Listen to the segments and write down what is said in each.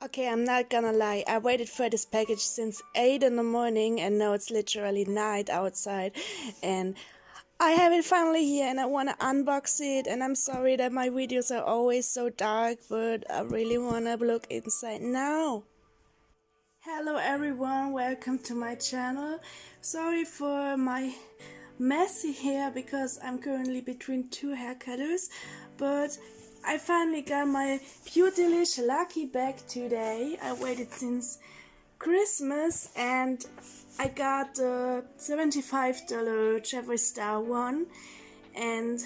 Okay, I'm not gonna lie, I waited for this package since 8 in the morning and now it's literally night outside and I have it finally here and I want to unbox it, and I'm sorry that my videos are always so dark, but I really want to look inside now. Hello everyone, welcome to my channel. Sorry for my messy hair because I'm currently between two hair cutters, but I finally got my Beautylish lucky bag today. I waited since Christmas and I got the $75 Jeffree Star one and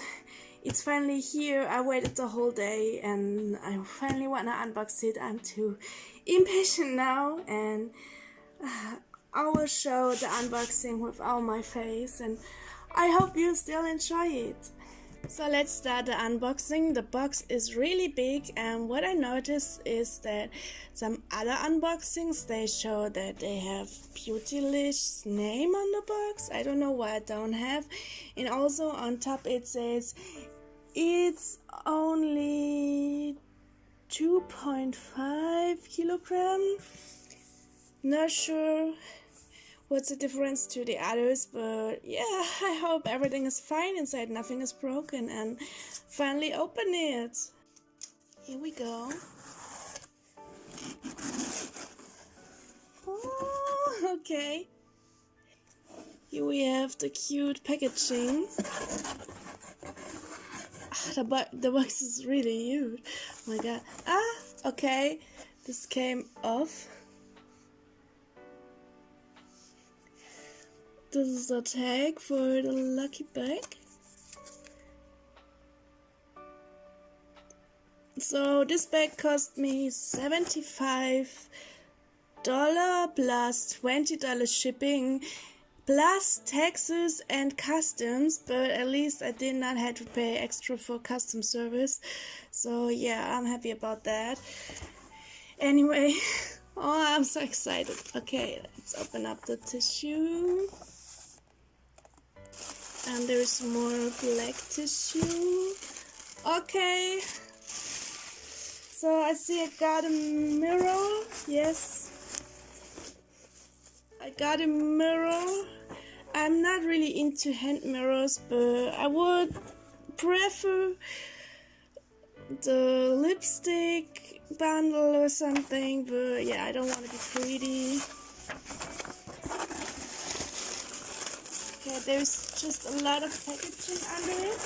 it's finally here. I waited the whole day and I finally want to unbox it. I'm too impatient now, and I will show the unboxing without my face and I hope you still enjoy it. So let's start the unboxing. The box is really big, and what I noticed is that some other unboxings, they show that they have Beautylish's name on the box. I don't know why I don't have. And also on top it says it's only 2.5 kilogram. Not sure what's the difference to the others, but yeah, I hope everything is fine inside, nothing is broken, and finally open it. Here we go. Oh, okay. Here we have the cute packaging. The box is really huge. Oh my god. Okay. This came off. This is the tag for the lucky bag. So this bag cost me $75 plus $20 shipping plus taxes and customs, but at least I did not have to pay extra for custom service. So yeah, I'm happy about that. Anyway, oh, I'm so excited. Okay, let's open up the tissue. And there's more black tissue. Okay. So I see I got a mirror. Yes. I got a mirror. I'm not really into hand mirrors, but I would prefer the lipstick bundle or something. But yeah, I don't want to be greedy. Okay, there's just a lot of packaging under it.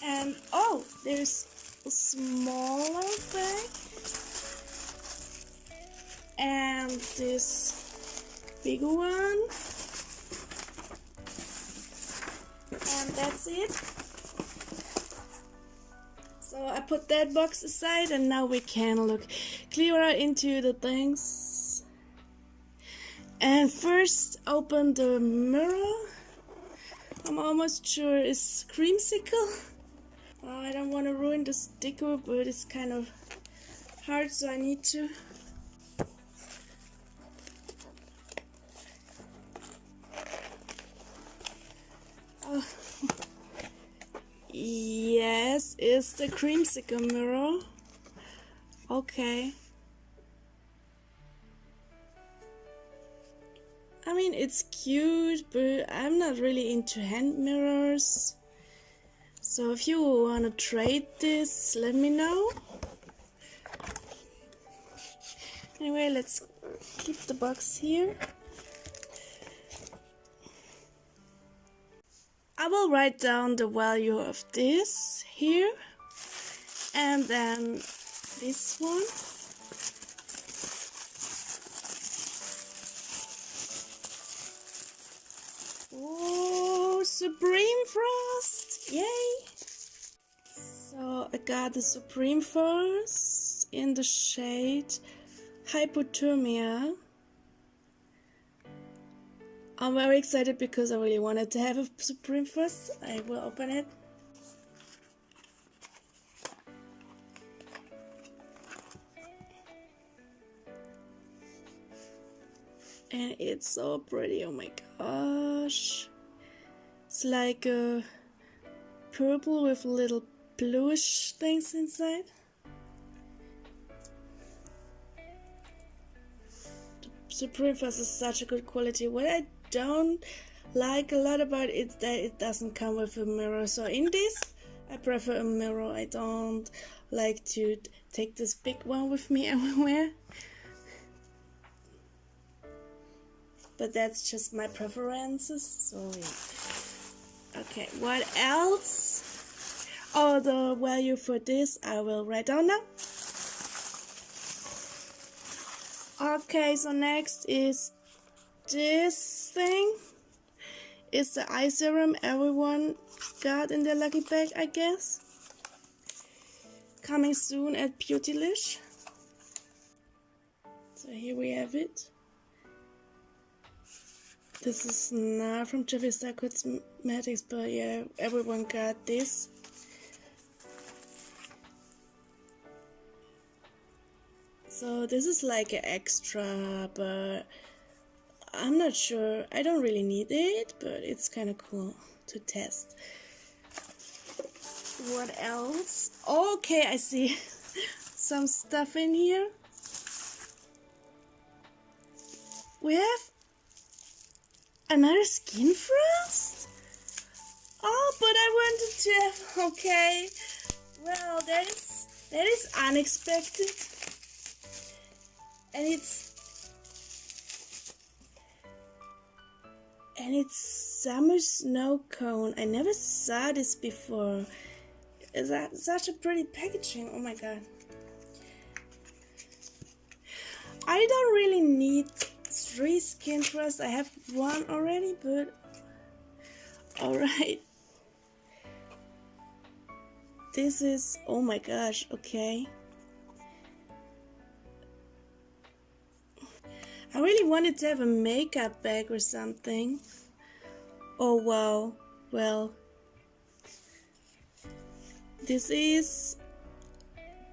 And oh, there's a smaller bag. And this bigger one. And that's it. So I put that box aside and now we can look clearer into the things. And first open the mirror. I'm almost sure it's creamsicle. I don't want to ruin the sticker, but it's kind of hard, so I need to. Oh. Yes, it's the creamsicle mirror. Okay. I mean, it's cute, but I'm not really into hand mirrors. So if you want to trade this, let me know. Anyway, let's keep the box here. I will write down the value of this here, and then this one. Oh, Supreme Frost! Yay! So I got the Supreme Frost in the shade Hypothermia. I'm very excited because I really wanted to have a Supreme Frost. I will open it. And it's so pretty, oh my gosh. It's like a purple with little bluish things inside. The Supreme Frost is such a good quality. What I don't like a lot about it is that it doesn't come with a mirror. So in this, I prefer a mirror. I don't like to take this big one with me everywhere. But that's just my preferences. So yeah. Okay, what else? Oh, the value for this I will write down now. Okay, so next is this thing. It's the eye serum everyone got in their lucky bag, I guess. Coming soon at Beautylish. So here we have it. This is not from Jeffree Cosmetics, but yeah, everyone got this. So this is like an extra, but I'm not sure. I don't really need it, but it's kind of cool to test. What else? Okay, I see some stuff in here. We have another skin frost? Oh, but I wanted to have, okay. Well, that is unexpected. And it's summer snow cone. I never saw this before. Is that such a pretty packaging? Oh my god. I don't really need 3 skin frosts. I have 1 already, but alright. This is, oh my gosh, okay. I really wanted to have a makeup bag or something. Oh wow, well. This is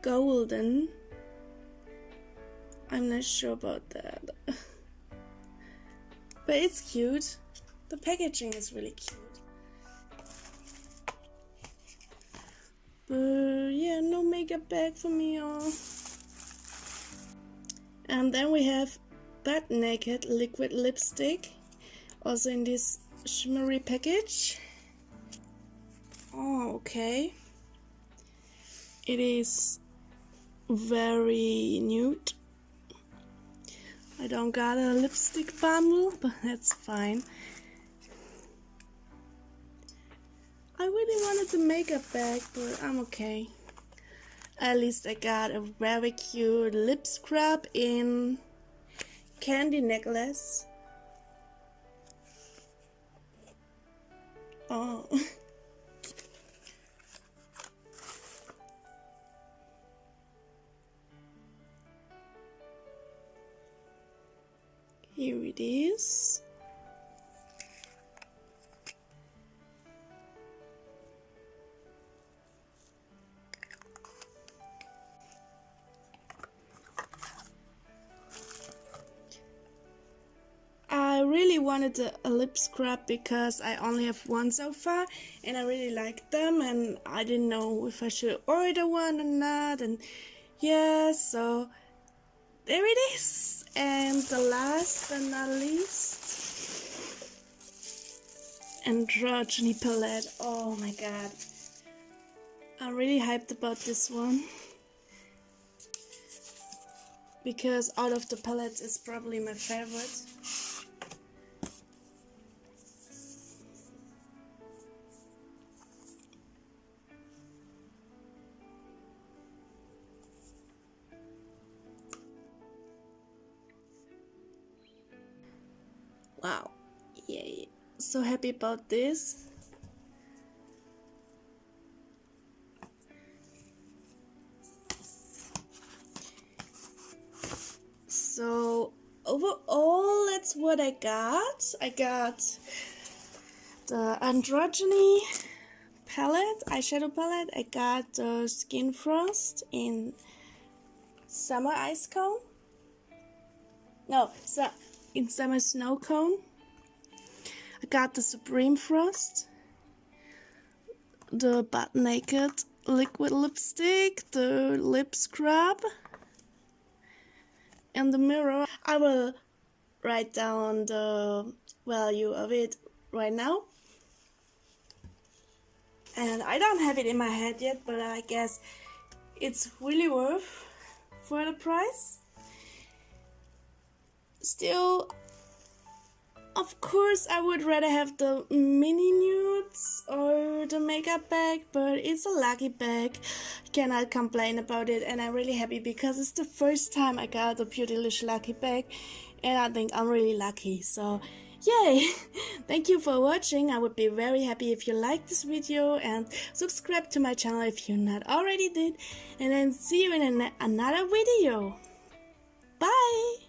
golden. I'm not sure about that. But it's cute. The packaging is really cute. But yeah, no makeup bag for me, y'all. And then we have Butt Naked liquid lipstick, also in this shimmery package. Oh, okay. It is very nude. I don't got a lipstick bundle, but that's fine. I really wanted the makeup bag, but I'm okay. At least I got a very cute lip scrub in candy necklace. Oh. Here it is. I really wanted a lip scrub because I only have 1 so far and I really like them, and I didn't know if I should order one or not, and yeah, so there it is. And the last but not least, Androgyny palette. Oh my god, I'm really hyped about this one because out of the palettes it's probably my favorite. Wow, yay, so happy about this. So overall, that's what I got. I got the Androgyny palette, eyeshadow palette. I got the Skin Frost in Summer Ice Cone. No, so in Summer Snow Cone. I got the Supreme Frost, the Butt Naked liquid lipstick, the lip scrub, and the mirror. I will write down the value of it right now. And I don't have it in my head yet, but I guess it's really worth for the price. Still, of course, I would rather have the mini nudes or the makeup bag, but it's a lucky bag. Cannot complain about it, and I'm really happy because it's the first time I got the Beautylish lucky bag, and I think I'm really lucky. So, yay! Thank you for watching. I would be very happy if you liked this video and subscribe to my channel if you not already did. And then see you in another video. Bye!